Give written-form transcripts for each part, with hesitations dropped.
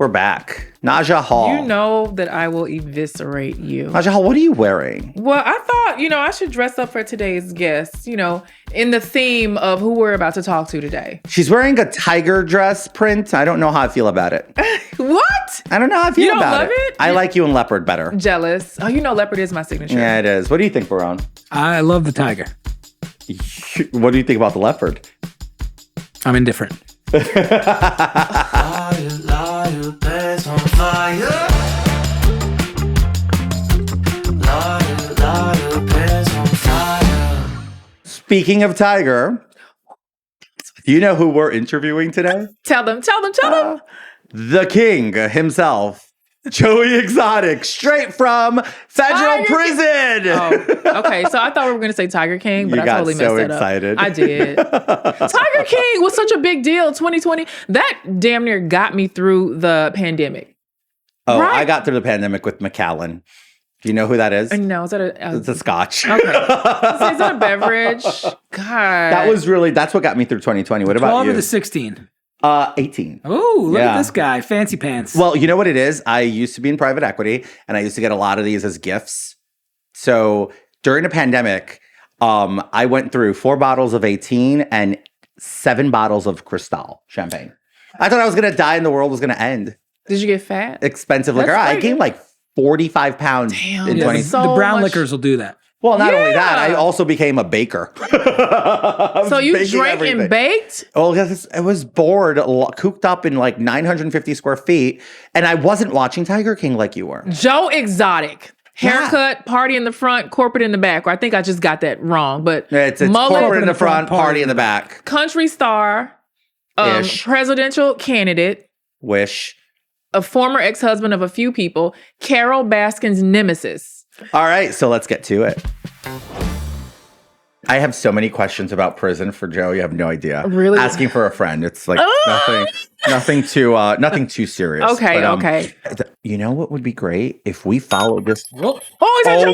We're back. Naja Hall. You know that I will eviscerate you. Naja Hall, what are you wearing? Well, I thought, I should dress up for today's guest, in the theme of who we're about to talk to today. She's wearing a tiger dress print. I don't know how I feel about it. What? I don't know how I feel about love it? I like you in leopard better. Jealous. Oh, leopard is my signature. Yeah, it is. What do you think, Baron? I love the tiger. What do you think about the leopard? I'm indifferent. Speaking of tiger, do you know who we're interviewing today? Tell them. The king himself, Joey Exotic, straight from federal prison. Oh, okay. So I thought we were going to say Tiger King, but I totally messed that excited. up. I did. Tiger King was such a big deal. 2020, that damn near got me through the pandemic. Oh, right? I got through the pandemic with Macallan. Do you know who that is? No, is that It's a scotch. Okay. Is that a beverage? God. That's what got me through 2020. What about 12 you? or the 16? 18. Oh, look at this guy. Fancy pants. Well, you know what it is? I used to be in private equity, and I used to get a lot of these as gifts. So during the pandemic, I went through 4 bottles of 18 and 7 bottles of Cristal champagne. I thought I was going to die and the world was going to end. Did you get fat? Expensive liquor. I gained like 45 pounds in 20. The brown liquors will do that. Well, not only that, I also became a baker. So you drank and baked? Oh, yes, I was bored, cooped up in like 950 square feet, and I wasn't watching Tiger King like you were. Joe Exotic. Haircut, party in the front, corporate in the back. Or I think I just got that wrong, but it's corporate in the front, party in the back. Country star, presidential candidate. Wish. A former ex-husband of a few people, Carol Baskin's nemesis. All right, so let's get to it. I have so many questions about prison for Joe. You have no idea. Really? Asking for a friend. It's like nothing too serious. Okay, but, okay. You know what would be great if we followed this? Oh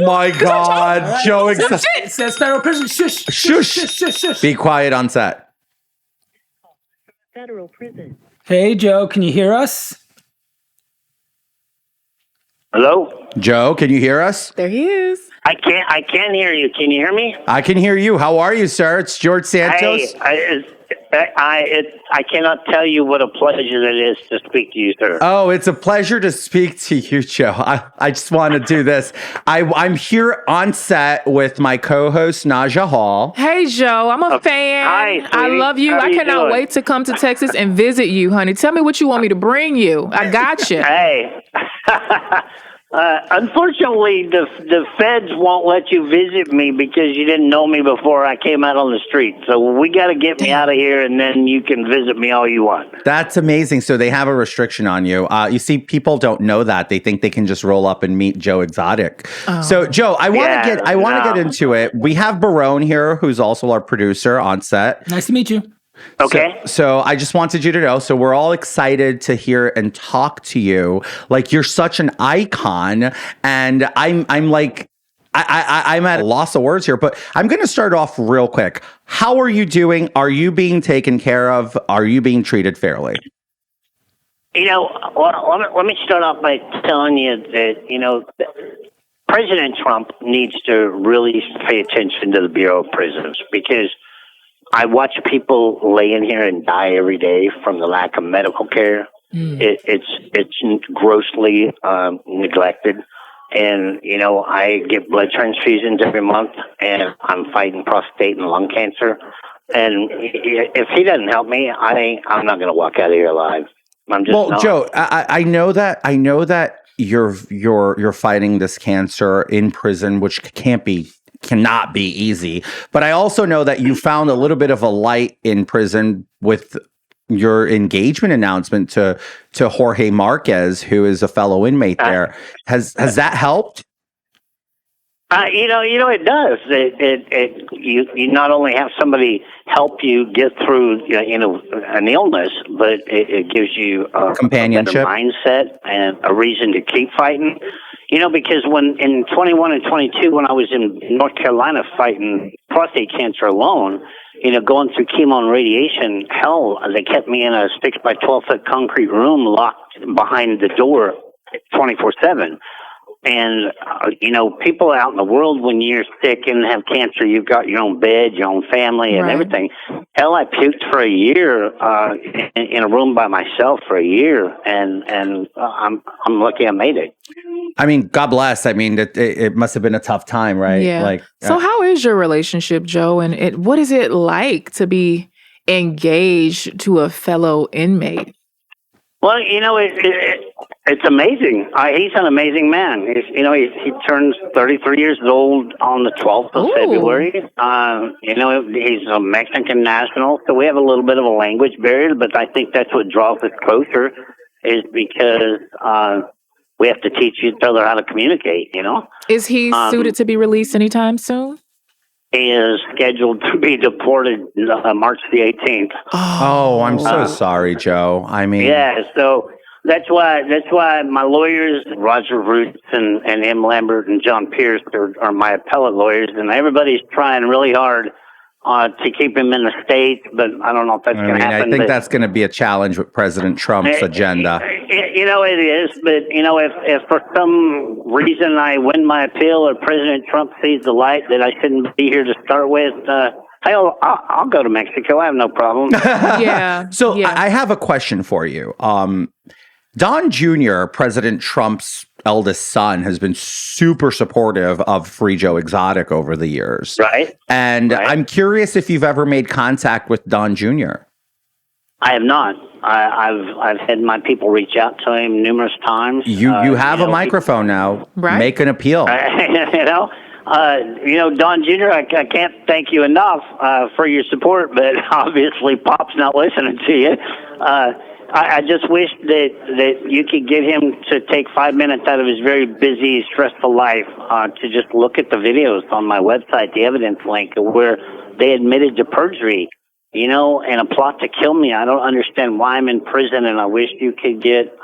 my God, Joe! It says federal prison. Shush, shush, shush, shush. Be quiet on set. Federal prison. Hey, Joe, can you hear us? Hello? Joe, can you hear us? There he is. I can't hear you. Can you hear me? I can hear you. How are you, sir? It's George Santos. Hey, I cannot tell you what a pleasure it is to speak to you, sir. Oh, it's a pleasure to speak to you, Joe. I just want to do this. I'm here on set with my co-host, Naja Hall. Hey, Joe. I'm a fan. Hi, sweetie. I love you. How I you cannot doing? wait to come to Texas and visit you, honey. Tell me what you want me to bring you. I got you. Hey. Unfortunately, the feds won't let you visit me because you didn't know me before I came out on the street. So we got to get me out of here, and then you can visit me all you want. That's amazing. So they have a restriction on you. You see, people don't know that. They think they can just roll up and meet Joe Exotic. Oh. So, Joe, I want to get into it. We have Barone here, who's also our producer on set. Nice to meet you. Okay. So I just wanted you to know. So we're all excited to hear and talk to you. Like, you're such an icon, and I'm like, I'm at a loss of words here. But I'm going to start off real quick. How are you doing? Are you being taken care of? Are you being treated fairly? Let me start off by telling you that President Trump needs to really pay attention to the Bureau of Prisons, because I watch people lay in here and die every day from the lack of medical care. It's grossly neglected. And, I get blood transfusions every month, and I'm fighting prostate and lung cancer. And if he doesn't help me, I'm not going to walk out of here alive. I'm just not. Joe, I know that you're fighting this cancer in prison, which cannot be easy. But I also know that you found a little bit of a light in prison with your engagement announcement to Jorge Marquez, who is a fellow inmate there. Has that helped? It does. You not only have somebody help you get through, an illness, but it gives you companionship, a better mindset, and a reason to keep fighting. Because when in 21 and 22, when I was in North Carolina fighting prostate cancer alone, going through chemo and radiation, hell, they kept me in a 6 by 12 foot concrete room locked behind the door 24/7. And, people out in the world, when you're sick and have cancer, you've got your own bed, your own family and everything. Hell, I puked for a year in a room by myself for a year. And I'm lucky I made it. I mean, God bless. I mean, it must have been a tough time, right? Yeah. So how is your relationship, Joe? And what is it like to be engaged to a fellow inmate? Well, it's amazing. He's an amazing man. He turns 33 years old on the 12th of February. He's a Mexican national, so we have a little bit of a language barrier, but I think that's what draws us closer is because we have to teach each other how to communicate, Is he suited to be released anytime soon? He is scheduled to be deported March the 18th. Oh, I'm so sorry, Joe. I mean, yeah. So that's why my lawyers, Roger Roots and M. Lambert and John Pierce, are my appellate lawyers, and everybody's trying really hard to keep him in the States, but I don't know if that's going to happen. I think that's going to be a challenge with President Trump's agenda. It is, but if for some reason I win my appeal or President Trump sees the light that I shouldn't be here to start with, I'll go to Mexico. I have no problem. Yeah. So I have a question for you. Don Jr., President Trump's eldest son, has been super supportive of Free Joe Exotic over the years. Right. And I'm curious if you've ever made contact with Don Jr. I have not. I've had my people reach out to him numerous times. You have a microphone now. Right. Make an appeal. Don Jr., I can't thank you enough for your support, but obviously Pop's not listening to you. I just wish that you could get him to take 5 minutes out of his very busy, stressful life to just look at the videos on my website, the evidence link, where they admitted to perjury, and a plot to kill me. I don't understand why I'm in prison, and I wish you could get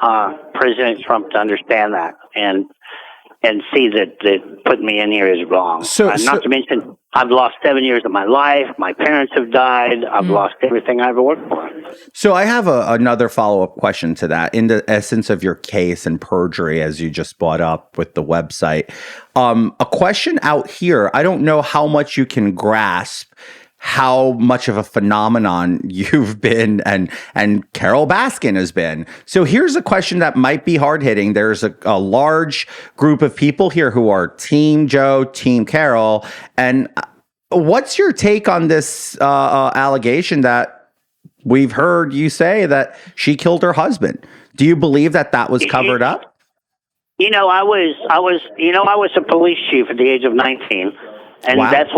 President Trump to understand that and see that putting me in here is wrong. Not to mention, I've lost 7 years of my life. My parents have died. I've lost everything I ever worked for. So I have another follow-up question to that. In the essence of your case and perjury, as you just brought up with the website, a question out here, I don't know how much you can grasp how much of a phenomenon you've been and Carol Baskin has been. So here's a question that might be hard-hitting. There's a large group of people here who are Team Joe, Team Carol. And what's your take on this allegation that we've heard you say that she killed her husband? Do you believe that was covered up? I was a police chief at the age of 19. And wow. that's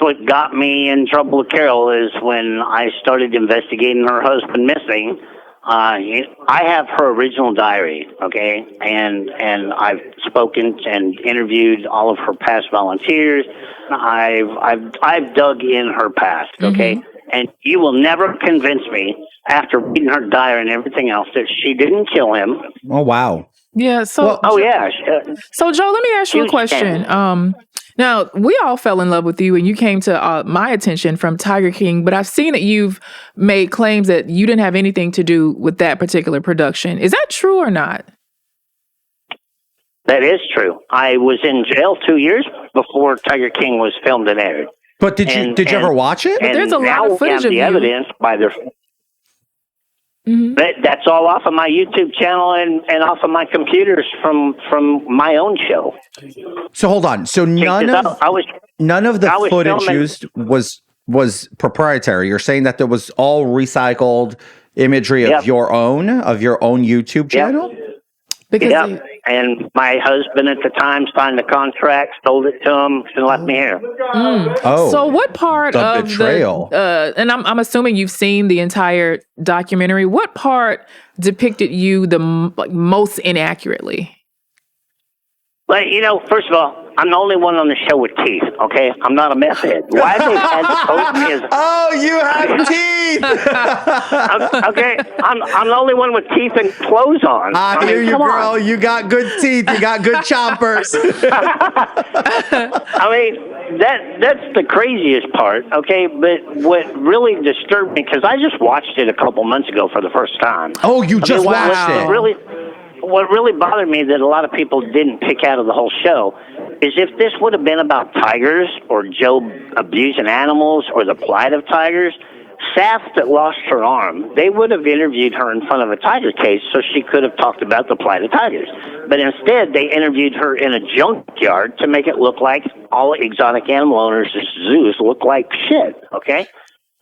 what got me in trouble with Carol is when I started investigating her husband missing. I have her original diary, okay, and I've spoken and interviewed all of her past volunteers. I've dug in her past, okay, and you will never convince me after reading her diary and everything else that she didn't kill him. Oh wow. Yeah. So. So Joe, let me ask you a question. Now, we all fell in love with you and you came to my attention from Tiger King, but I've seen that you've made claims that you didn't have anything to do with that particular production. Is that true or not? That is true. I was in jail 2 years before Tiger King was filmed and aired. But did you ever watch it? But there's a lot of footage of you. Evidence by their... That's all off of my YouTube channel and off of my computers from my own show. So hold on. So none of the footage used was proprietary. You're saying that there was all recycled imagery of your own YouTube channel? Because and my husband at the time signed the contract, sold it to him, and left me here. Oh, so what part of betrayal? And I'm assuming you've seen the entire documentary. What part depicted you the most inaccurately? Well, first of all, I'm the only one on the show with teeth, okay? I'm not a meth head. Why they had to post me as... Oh, you have teeth! Okay, I'm the only one with teeth and clothes on. I hear you, come girl. on. You got good teeth. You got good chompers. I mean, that's the craziest part, okay? But what really disturbed me, because I just watched it a couple months ago for the first time. Oh, you just watched it? What really bothered me that a lot of people didn't pick out of the whole show is if this would have been about tigers or Joe abusing animals or the plight of tigers, Saf that lost her arm, they would have interviewed her in front of a tiger cage so she could have talked about the plight of tigers. But instead, they interviewed her in a junkyard to make it look like all exotic animal owners' zoos look like shit, okay?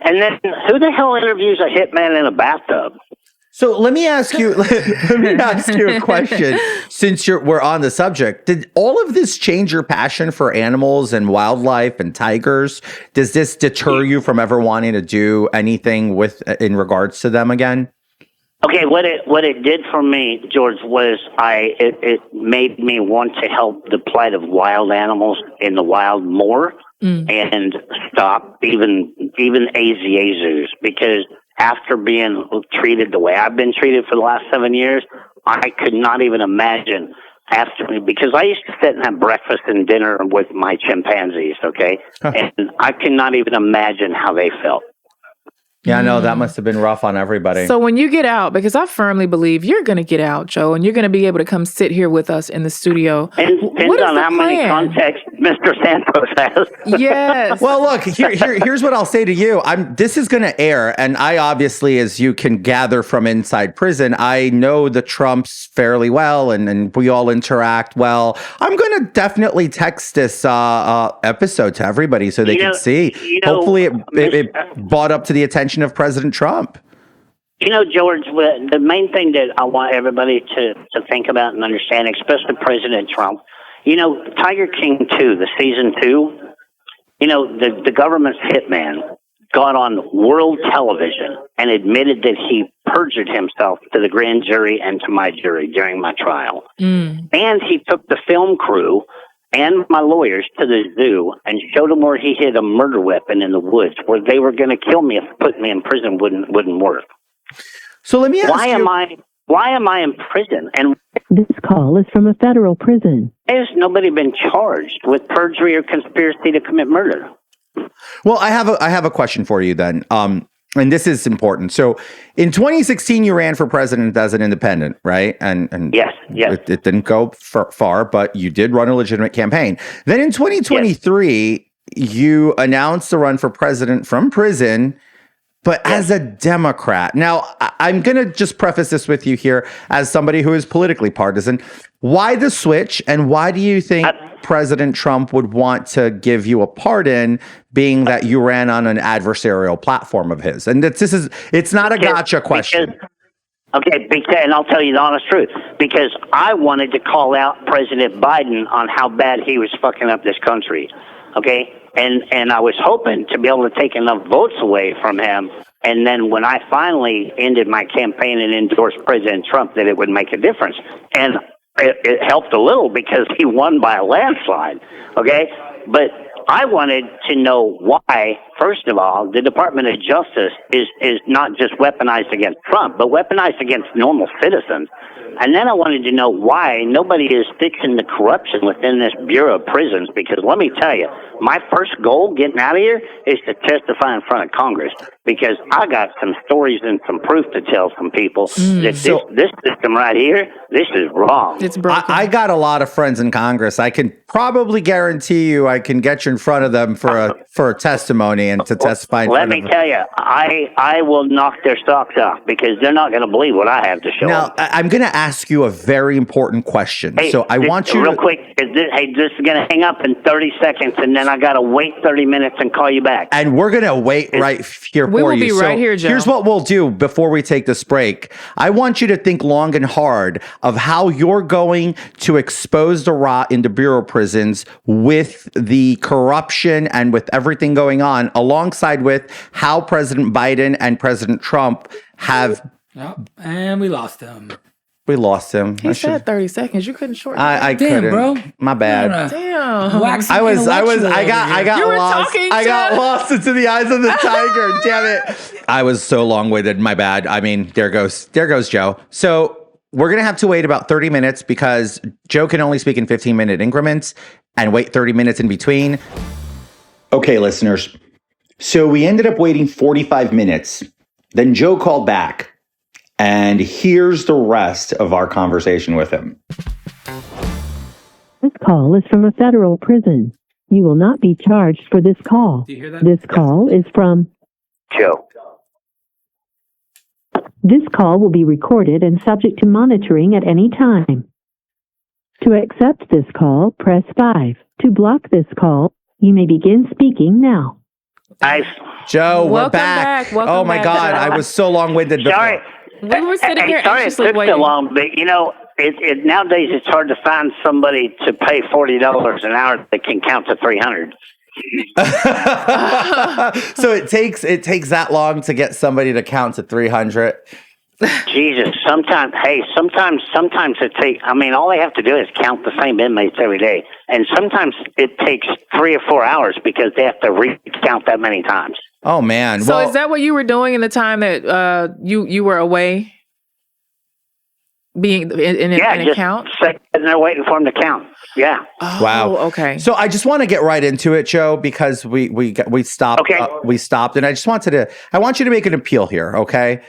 And then who the hell interviews a hitman in a bathtub? So let me ask you a question. Since we're on the subject, did all of this change your passion for animals and wildlife and tigers? Does this deter you from ever wanting to do anything in regards to them again? Okay, what it did for me, George, was it made me want to help the plight of wild animals in the wild more and stop even AZA zoos, because after being treated the way I've been treated for the last 7 years, I could not even imagine because I used to sit and have breakfast and dinner with my chimpanzees, okay? And I cannot even imagine how they felt. Yeah, I know that must have been rough on everybody. So when you get out, because I firmly believe you're going to get out, Joe, and you're going to be able to come sit here with us in the studio. And depends on how many contacts Mr. Santos has. Yes. Well, look, here's what I'll say to you. This is going to air, and I obviously, as you can gather from inside prison, I know the Trumps fairly well, and we all interact well. I'm going to definitely text this episode to everybody so they can see. Hopefully it brought up to the attention of President Trump. You know, George, the main thing that I want everybody to think about and understand, especially President Trump, Tiger King 2, the season 2, the government's hitman got on world television and admitted that he perjured himself to the grand jury and to my jury during my trial. And he took the film crew and my lawyers to the zoo and showed them where he hid a murder weapon in the woods, where they were going to kill me if putting me in prison wouldn't work. So let me ask why am I in prison? And this call is from a federal prison. Has nobody been charged with perjury or conspiracy to commit murder? Well, I have a question for you then. And this is important. So in 2016, you ran for president as an independent, right? And yes. It didn't go far, but you did run a legitimate campaign. Then in 2023, you announced the run for president from prison, but as a Democrat. Now, I'm going to just preface this with you here as somebody who is politically partisan. Why the switch, and why do you think President Trump would want to give you a pardon, being that you ran on an adversarial platform of his? And it's not a gotcha question. And I'll tell you the honest truth, because I wanted to call out President Biden on how bad he was fucking up this country, okay? And I was hoping to be able to take enough votes away from him, and then when I finally ended my campaign and endorsed President Trump, that it would make a difference. And it helped a little because he won by a landslide, okay? But I wanted to know why, first of all, the Department of Justice is not just weaponized against Trump, but weaponized against normal citizens. And then I wanted to know why nobody is fixing the corruption within this Bureau of Prisons, because let me tell you, my first goal getting out of here is to testify in front of Congress, because I got some stories and some proof to tell some people that this system right here, this is wrong. It's broken. I got a lot of friends in Congress. I can probably guarantee you I can get you in front of them for a testimony and to testify. Let me tell you, I will knock their socks off, because they're not going to believe what I have to show them. Now, I'm going to ask you a very important question. Hey, so I want you real quick. This is going to hang up in 30 seconds, and then I got to wait 30 minutes and call you back. And we're going to wait right here for you. We will be right here, Joe. Here's what we'll do before we take this break. I want you to think long and hard of how you're going to expose the rot in the Bureau of Prisons with the corruption and with everything going on, alongside with how President Biden and President Trump have... And we lost him. We lost him. He said 30 seconds. You couldn't shorten I Damn, couldn't. bro. My bad. Damn. Waxing I intellectual got You were lost. talking I got to- lost into the eyes of the tiger. Damn it. I was so long-winded. My bad. I mean, there goes Joe. So we're going to have to wait about 30 minutes because Joe can only speak in 15-minute increments and wait 30 minutes in between. Okay, listeners. So we ended up waiting 45 minutes. Then Joe called back. And here's the rest of our conversation with him. This call is from a federal prison. You will not be charged for this call. Do you hear that? This call is from... Joe. This call will be recorded and subject to monitoring at any time. To accept this call, press 5. To block this call, you may begin speaking now. Joe, we're Welcome back. back. Welcome Oh my back, God, Joe. I was so long-winded before. Sorry. We were sitting here Sorry it anxiously took waiting. so long, but nowadays it's hard to find somebody to pay $40 an hour that can count to 300. So it takes that long to get somebody to count to 300. Jesus, sometimes it takes, all they have to do is count the same inmates every day. And sometimes it takes 3 or 4 hours because they have to recount that many times. Oh man. So well, is that what you were doing in the time that you were away? Being in an just account? sitting there waiting for them to count. Yeah. Oh, wow. Okay. So I just want to get right into it, Joe, because we stopped. Okay. We stopped, and I want you to make an appeal here, okay?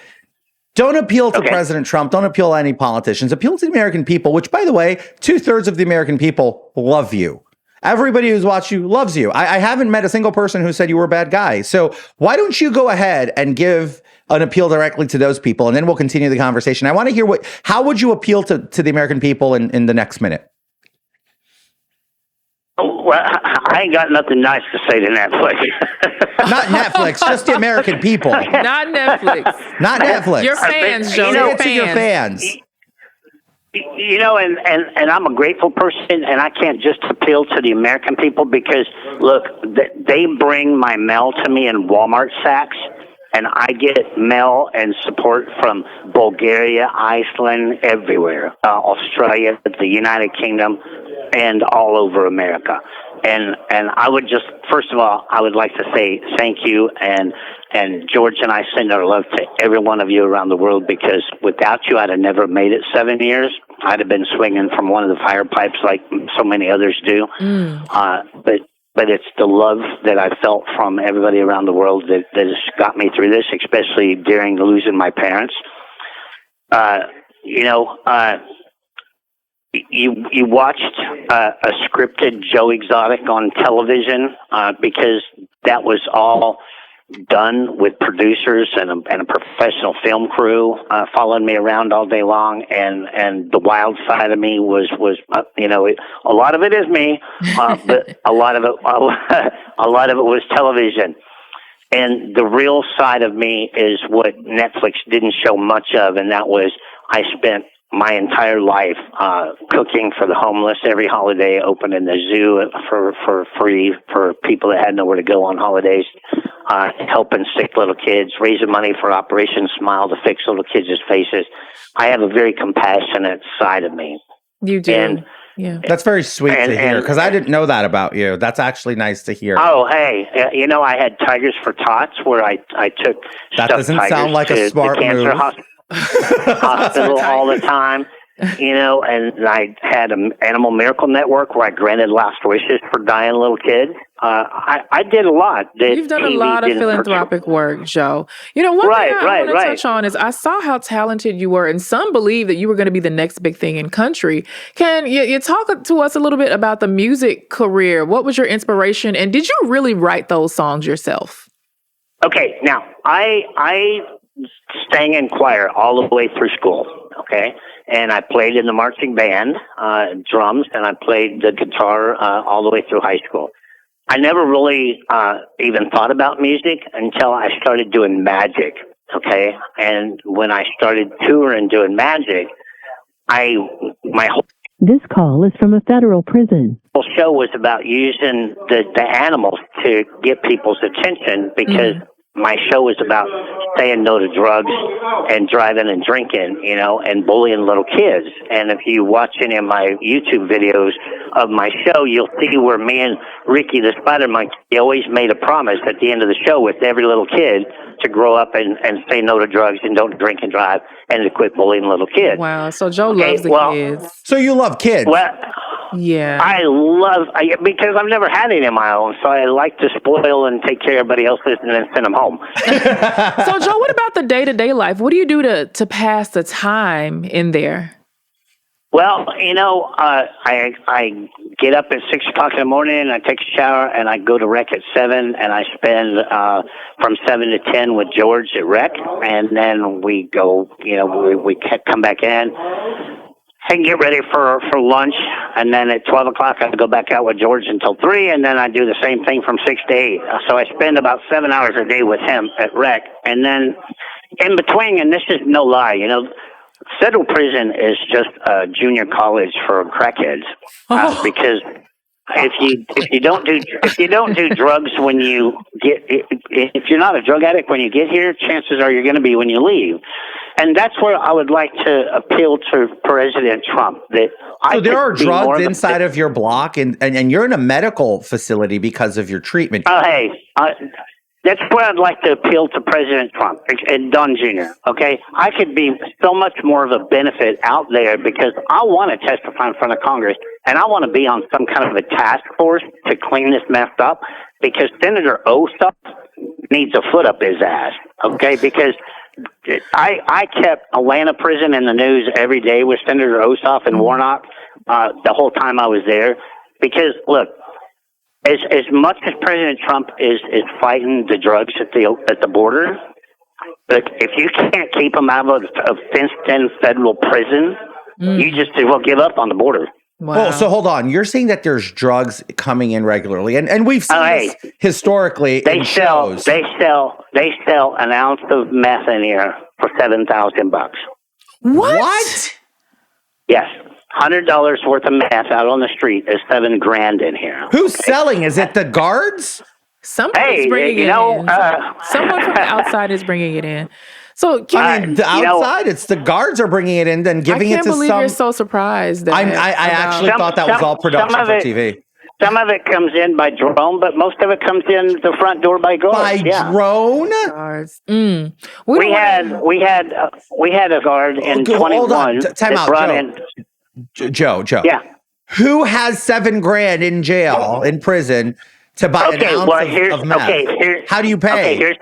Don't appeal to President Trump. Don't appeal to any politicians. Appeal to the American people, which, by the way, 2/3 of the American people love you. Everybody who's watched you loves you. I haven't met a single person who said you were a bad guy. So why don't you go ahead and give an appeal directly to those people, and then we'll continue the conversation. I want to hear how would you appeal to the American people in the next minute? Well, I ain't got nothing nice to say to Netflix. Not Netflix, just the American people. Not Netflix. Not Netflix. Your fans, Joe. Say it to your fans. And I'm a grateful person, and I can't just appeal to the American people because, look, they bring my mail to me in Walmart sacks, and I get mail and support from Bulgaria, Iceland, everywhere, Australia, the United Kingdom, and all over America. And I would just, first of all, I would like to say thank you, and George and I send our love to every one of you around the world, because without you, I'd have never made it 7 years. I'd have been swinging from one of the fire pipes like so many others do. But it's the love that I felt from everybody around the world that has got me through this, especially during losing my parents. You watched a scripted Joe Exotic on television because that was all done with producers and a professional film crew following me around all day long, and the wild side of me was a lot of it is me, but a lot of it was television. And the real side of me is what Netflix didn't show much of, and that was I spent my entire life cooking for the homeless every holiday, opening the zoo for free for people that had nowhere to go on holidays, helping sick little kids, raising money for Operation Smile to fix little kids' faces. I have a very compassionate side of me. You do. And, yeah. That's very sweet to hear, because I didn't know that about you. That's actually nice to hear. Oh, hey, I had Tigers for Tots, where I took that doesn't sound like a smart move. Hospital all the time, and I had an Animal Miracle Network where I granted last wishes for dying little kids. I did a lot. You've done a lot of philanthropic work, Joe. One thing I want to touch on is I saw how talented you were, and some believe that you were going to be the next big thing in country. Can you talk to us a little bit about the music career? What was your inspiration, and did you really write those songs yourself? Okay, now I sang in choir all the way through school, okay? And I played in the marching band, drums, and I played the guitar all the way through high school. I never really even thought about music until I started doing magic, okay? And when I started touring doing magic, my whole This call is from a federal prison. show was about using the animals to get people's attention, because my show is about saying no to drugs and driving and drinking, and bullying little kids. And if you watch any of my YouTube videos of my show, you'll see where me and Ricky the Spider Monkey always made a promise at the end of the show with every little kid to grow up and say no to drugs and don't drink and drive and to quit bullying little kids. Wow. So Joe loves the kids. So you love kids. Well, yeah. Because I've never had any of my own, so I like to spoil and take care of everybody else's and then send them home. So Joe, what about the day-to-day life? What do you do to pass the time in there? Well, I get up at 6 o'clock in the morning, I take a shower, and I go to rec at 7, and I spend from 7 to 10 with George at rec, and then we go, we come back in and get ready for lunch, and then at 12 o'clock I go back out with George until 3, and then I do the same thing from 6 to 8. So I spend about 7 hours a day with him at rec, and then in between, and this is no lie, federal prison is just a junior college for crackheads, because if you don't do drugs when you get, if you're not a drug addict when you get here, chances are you're going to be when you leave. And that's where I would like to appeal to President Trump. So there are drugs inside of your block, and you're in a medical facility because of your treatment. That's where I'd like to appeal to President Trump and Don Jr., okay? I could be so much more of a benefit out there because I want to testify in front of Congress, and I want to be on some kind of a task force to clean this mess up because Senator Ossoff needs a foot up his ass, okay? Because I kept Atlanta prison in the news every day with Senator Ossoff and Warnock the whole time I was there because, look, as much as President Trump is fighting the drugs at the border, but if you can't keep them out of a fenced-in federal prison, you just give up on the border. Wow. Oh, so hold on. You're saying that there's drugs coming in regularly, and we've seen this historically in shows. They sell an ounce of meth in here for $7,000. What? Yes. $100 worth of meth out on the street is $7,000 in here. Who's selling? Is it the guards? Somebody's bringing it in. Someone from the outside is bringing it in. So the outside, it's the guards are bringing it in, then giving it to some. I can't believe you're so surprised. I actually thought that was all production for TV. Some of it comes in by drone, but most of it comes in the front door by guards. By drone? Guards. We had a guard in 21. Hold on. Time out, Joe. Yeah. Who has $7,000 in jail, in prison, to buy an ounce of meth? How do you pay? Okay, here's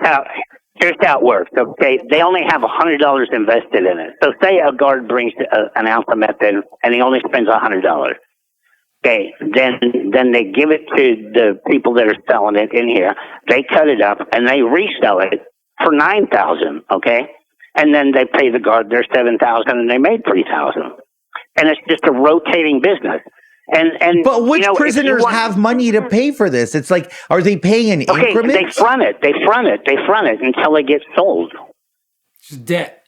how it works. Okay, they only have $100 invested in it. So say a guard brings an ounce of meth in, and he only spends $100. Okay, then they give it to the people that are selling it in here. They cut it up and they resell it for $9,000. Okay, and then they pay the guard their $7,000, and they made $3,000. And it's just a rotating business. But which prisoners have money to pay for this? It's like, are they paying in increments? They front it until they get sold.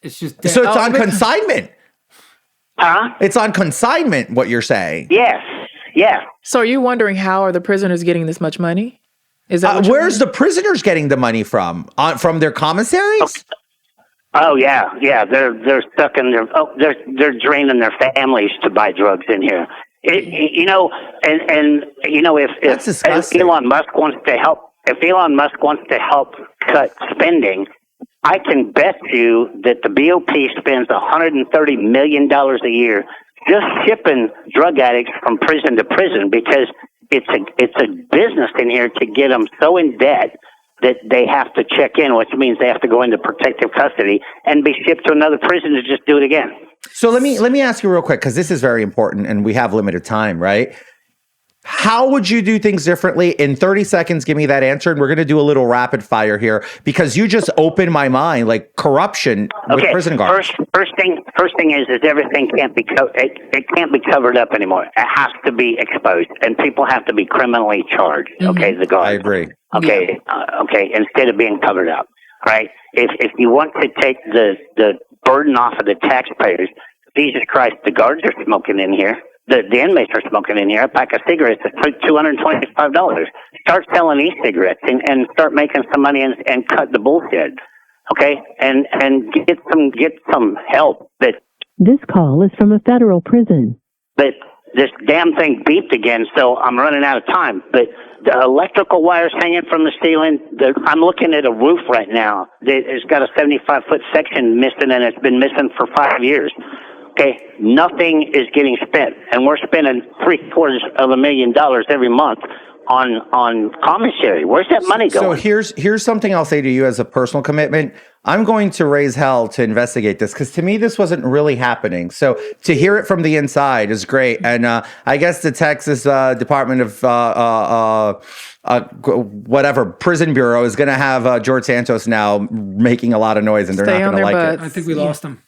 It's just debt. So it's on consignment. Huh? It's on consignment, what you're saying. Yes. Yeah. So are you wondering how are the prisoners getting this much money? Is that where's the prisoners getting the money from? From their commissaries? Okay. Oh yeah. They're stuck in they're draining their families to buy drugs in here. If Elon Musk wants to help cut spending, I can bet you that the BOP spends $130 million a year just shipping drug addicts from prison to prison because it's a business in here to get them so in debt that they have to check in, which means they have to go into protective custody and be shipped to another prison to just do it again. So let me ask you real quick, because this is very important and we have limited time, right? How would you do things differently? In 30 seconds, give me that answer, and we're going to do a little rapid fire here because you just opened my mind, like corruption with prison guards. First thing is everything can't be it can't be covered up anymore. It has to be exposed, and people have to be criminally charged. Mm-hmm. Okay, the guards. I agree. Okay, okay. Instead of being covered up, right? If you want to take the burden off of the taxpayers, Jesus Christ, the guards are smoking in here. the inmates are smoking in here. A pack of cigarettes is $225. Start selling e-cigarettes and start making some money and cut the bullshit. Okay, and get some help. This call is from a federal prison. But this damn thing beeped again, so I'm running out of time. But the electrical wires hanging from the ceiling. I'm looking at a roof right now. It's got a 75-foot section missing, and it's been missing for 5 years. Okay, nothing is getting spent, and we're spending $750,000 every month on commissary. Where's that money going? So here's something I'll say to you as a personal commitment. I'm going to raise hell to investigate this, because to me this wasn't really happening. So to hear it from the inside is great. And I guess the Texas Department of whatever prison bureau is going to have George Santos now making a lot of noise, and they're not going to like it. I think we lost him.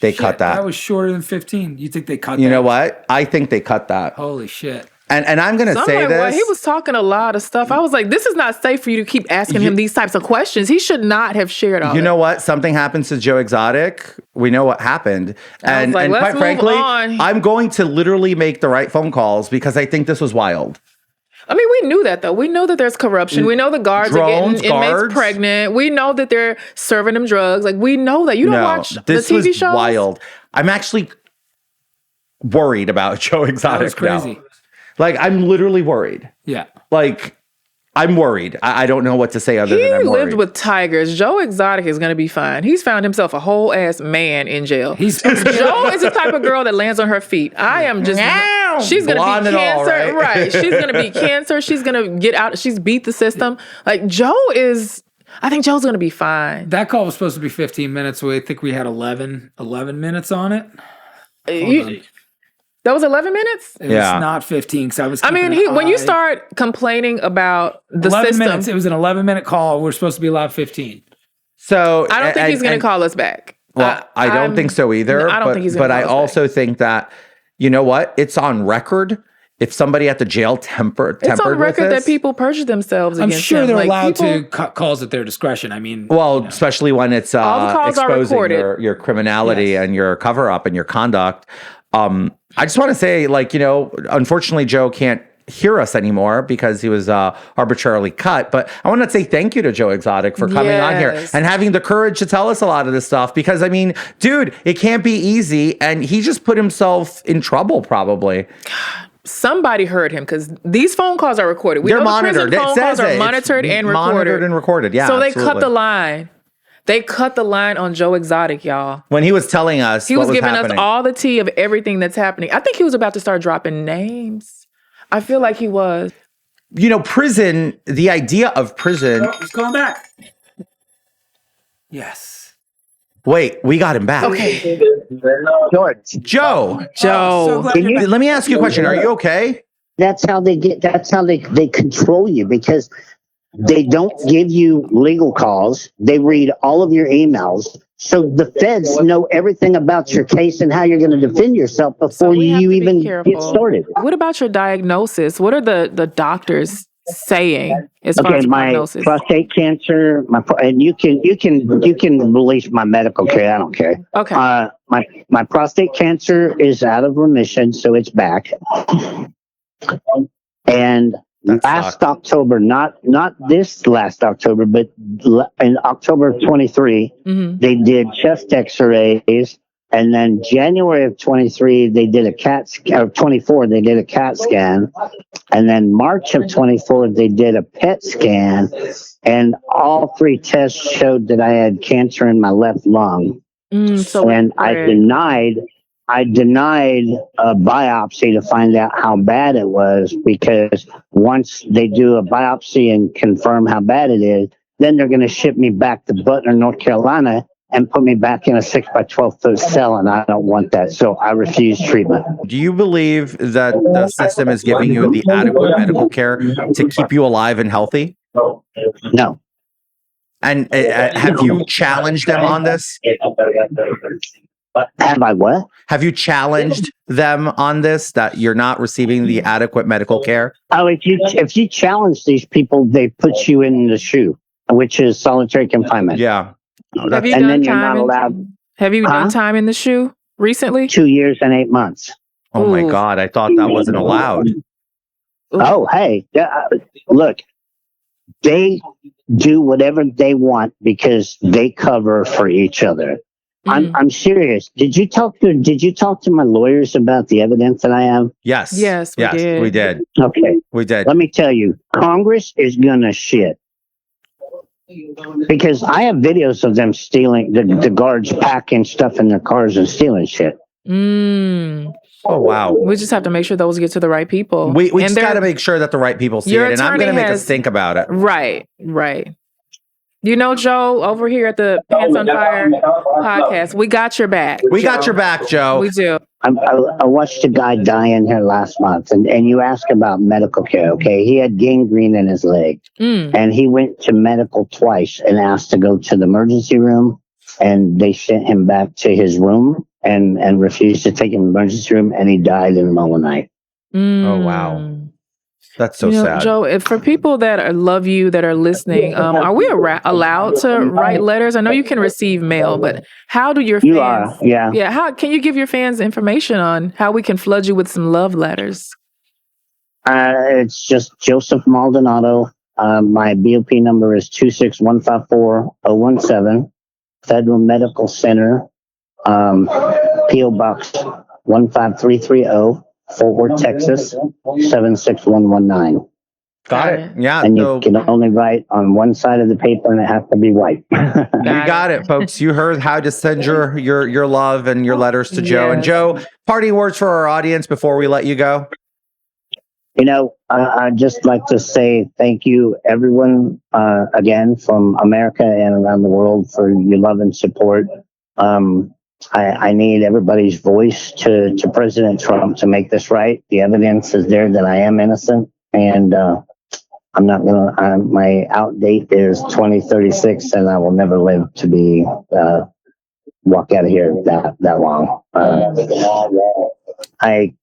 They cut that. That was shorter than 15. You think they cut that? You know what? I think they cut that. Holy shit. And I'm going to say this. Well, he was talking a lot of stuff. I was like, this is not safe for you to keep asking him these types of questions. He should not have shared all You know what? Something happens to Joe Exotic. We know what happened. And let's quite frankly, move on. I'm going to literally make the right phone calls, because I think this was wild. I mean, we knew that, though. We know that there's corruption. We know the guards are getting inmates pregnant. We know that they're serving them drugs. Like, we know that. You don't watch the TV shows? Wild. I'm actually worried about Joe Exotic. That was crazy. Now. Like, I'm literally worried. Yeah. Like, I'm worried. I don't know what to say other than I'm worried. He lived with tigers. Joe Exotic is going to be fine. He's found himself a whole ass man in jail. Joe is the type of girl that lands on her feet. I am just... She's going to be cancer. Right. She's going to be cancer. She's going to get out. She's beat the system. Like, Joe is... I think Joe's going to be fine. That call was supposed to be 15 minutes, so I think we had 11 minutes on it. That was 11 minutes? It was not 15, because I was when you start complaining about the 11 system... minutes. It was an 11-minute call. We're supposed to be allowed 15. So I don't think he's going to call us back. Well, I don't think so either. I don't think he's going to call us back. But I also think that, you know what? It's on record. If somebody at the jail tempered it's on record that people perjured themselves against I'm sure him. they're allowed to cut calls at their discretion. I mean... Well, especially when it's all the calls exposing are your criminality and your cover-up and your conduct. I just want to say, like, you know, unfortunately, Joe can't hear us anymore because he was arbitrarily cut. But I want to say thank you to Joe Exotic for coming on here and having the courage to tell us a lot of this stuff. Because, I mean, dude, it can't be easy. And he just put himself in trouble, probably. Somebody heard him, because these phone calls are recorded. They're monitored. Phone calls are monitored and recorded. Monitored and recorded, yeah. So they cut the line. They cut the line on Joe Exotic, y'all. When he was telling us, he was giving happening. us all the tea of everything that's happening. I think he was about to start dropping names. I feel like he was. You know, prison, the idea of prison. Oh, he's calling back. Yes. Wait, we got him back. Okay. Joe. Let me ask you a question. Are you okay? That's how they control you, because they don't give you legal calls. They read all of your emails. So the feds know everything about your case and how you're going to defend yourself before you even get started. What about your diagnosis? What are the doctors saying as far as prognosis? Prostate cancer, and you can release my medical care. I don't care. Okay. My prostate cancer is out of remission, so it's back. And last October, not this last October, but in October of 23, they did chest X-rays, and then January of 23 they did a CAT or 24 they did a CAT scan, and then March of 24 they did a PET scan, and all three tests showed that I had cancer in my left lung. And I denied a biopsy to find out how bad it was, because once they do a biopsy and confirm how bad it is, then they're going to ship me back to Butler, North Carolina, and put me back in a 6 by 12 foot cell, and I don't want that. So I refuse treatment. Do you believe that the system is giving you the adequate medical care to keep you alive and healthy? No. And have you challenged them on this? Have I what? Have you challenged them on this, that you're not receiving the adequate medical care? Oh, if you challenge these people, they put you in the shoe, which is solitary confinement. Yeah. Have you done time in the shoe? recently? 2 years and 8 months. Oh my God. I thought that wasn't allowed. Oh, hey, look, they do whatever they want because they cover for each other. I'm serious. Did you talk to my lawyers about the evidence that I have? Yes. Yes, we did. We did. Okay. We did. Let me tell you, Congress is gonna shit. Because I have videos of them stealing, the guards packing stuff in their cars and stealing shit. Oh, wow. We just have to make sure those get to the right people. We just got to make sure that the right people see it. And I'm going to make us think about it. Right. You know, Joe, over here at the Pants on Fire podcast, we got your back. We got your back, Joe. We do. I watched a guy die in here last month, and you ask about medical care, okay? He had gangrene in his leg, and he went to medical twice and asked to go to the emergency room, and they sent him back to his room and refused to take him to the emergency room, and he died in the middle of the night. Oh, wow. That's so sad. Joe, if for people that love you, that are listening, are we allowed to write letters? I know you can receive mail, but how do your fans... You are, yeah. Yeah, how can you give your fans information on how we can flood you with some love letters? It's just Joseph Maldonado. My BOP number is 26154-017. Federal Medical Center, P.O. Box 15330. Fort Worth, Texas, 76119. Got it. Yeah. And you can only write on one side of the paper and it has to be white. You got it, folks. You heard how to send your love and your letters to Joe. And Joe, parting words for our audience before we let you go. You know, I'd just like to say thank you, everyone, again, from America and around the world for your love and support. I need everybody's voice to President Trump to make this right. The evidence is there that I am innocent, and I'm not gonna. My out date is 2036, and I will never live to be walk out of here that long. I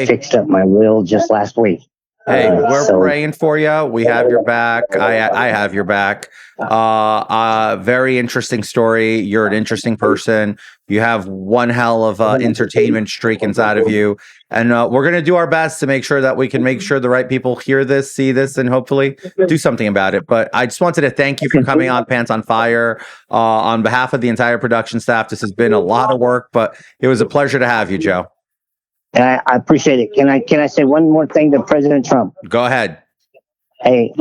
fixed up my will just last week. Hey, we're praying for you. We have your back. I have your back. Very interesting story. You're an interesting person. You have one hell of entertainment streak inside of you. And we're going to do our best to make sure that we can make sure the right people hear this, see this, and hopefully do something about it. But I just wanted to thank you for coming on Pants on Fire. On behalf of the entire production staff, this has been a lot of work, but it was a pleasure to have you, Joe. And I appreciate it. Can I say one more thing to President Trump? Go ahead. Hey,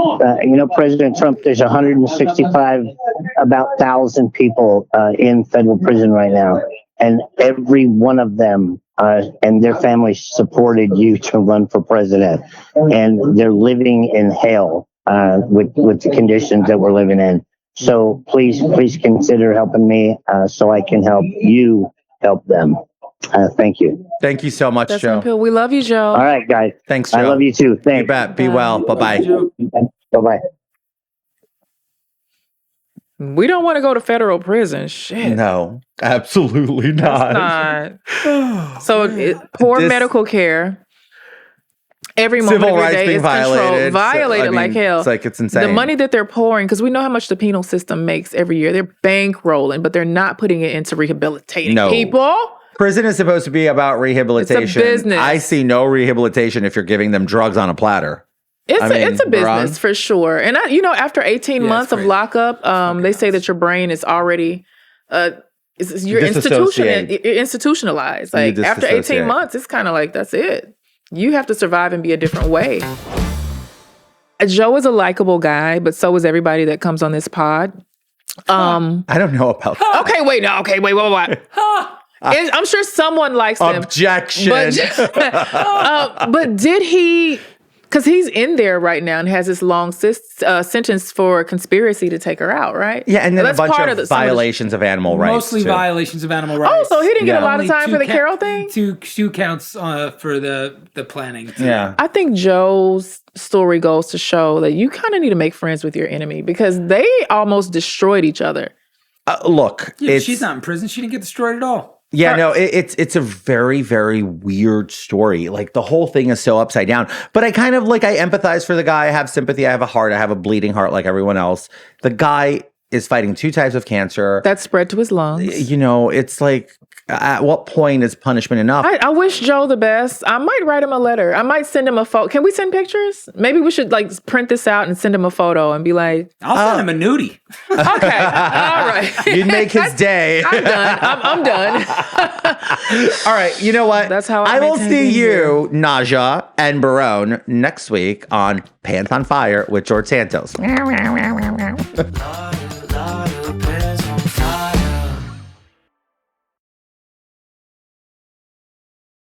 President Trump, there's 1,000 people in federal prison right now. And every one of them and their families supported you to run for president. And they're living in hell with the conditions that we're living in. So please consider helping me so I can help you help them. Thank you. Thank you so much, That's Joe. We love you, Joe. All right, guys. Thanks, Joe. I love you too. Thanks. You bet. Be well. Bye-bye. Bye-bye. We don't want to go to federal prison. Shit. No, absolutely not. So poor medical care. Every moment Civil of your rights day being is violated. violated like hell. It's like it's insane. The money that they're pouring, because we know how much the penal system makes every year. They're bankrolling, but they're not putting it into rehabilitating people. Prison is supposed to be about rehabilitation. It's a business. I see no rehabilitation if you're giving them drugs on a platter. It's a business for sure. And after 18 months of lockup, they say that your brain is already you're institutionalized. Like after 18 months, it's kind of like that's it. You have to survive and be a different way. Joe is a likable guy, but so is everybody that comes on this pod. I don't know about that. Okay, wait. I'm sure someone likes him. Objection. But did he... Because he's in there right now and has this long sentence for conspiracy to take her out, right? Yeah, and then a bunch of violations of animal rights. Mostly violations of animal rights. Oh, so he didn't get a lot of time for the Carol thing? Two counts for the planning. Yeah. I think Joe's story goes to show that you kind of need to make friends with your enemy because they almost destroyed each other. Look. She's not in prison. She didn't get destroyed at all. Yeah, no, it's a very, very weird story. Like the whole thing is so upside down. But I kind of I empathize for the guy. I have sympathy. I have a heart. I have a bleeding heart like everyone else. The guy is fighting 2 types of cancer. That spread to his lungs. It's like, at what point is punishment enough? I wish Joe the best. I might write him a letter. I might send him a photo. Can we send pictures? Maybe we should like print this out and send him a photo and be like, I'll send him a nudie. Okay, all right. You'd make his day. I'm done. I'm done. All right, you know what? That's how I will maintain see things you, Naja and Barone, next week on Pants on Fire with George Santos.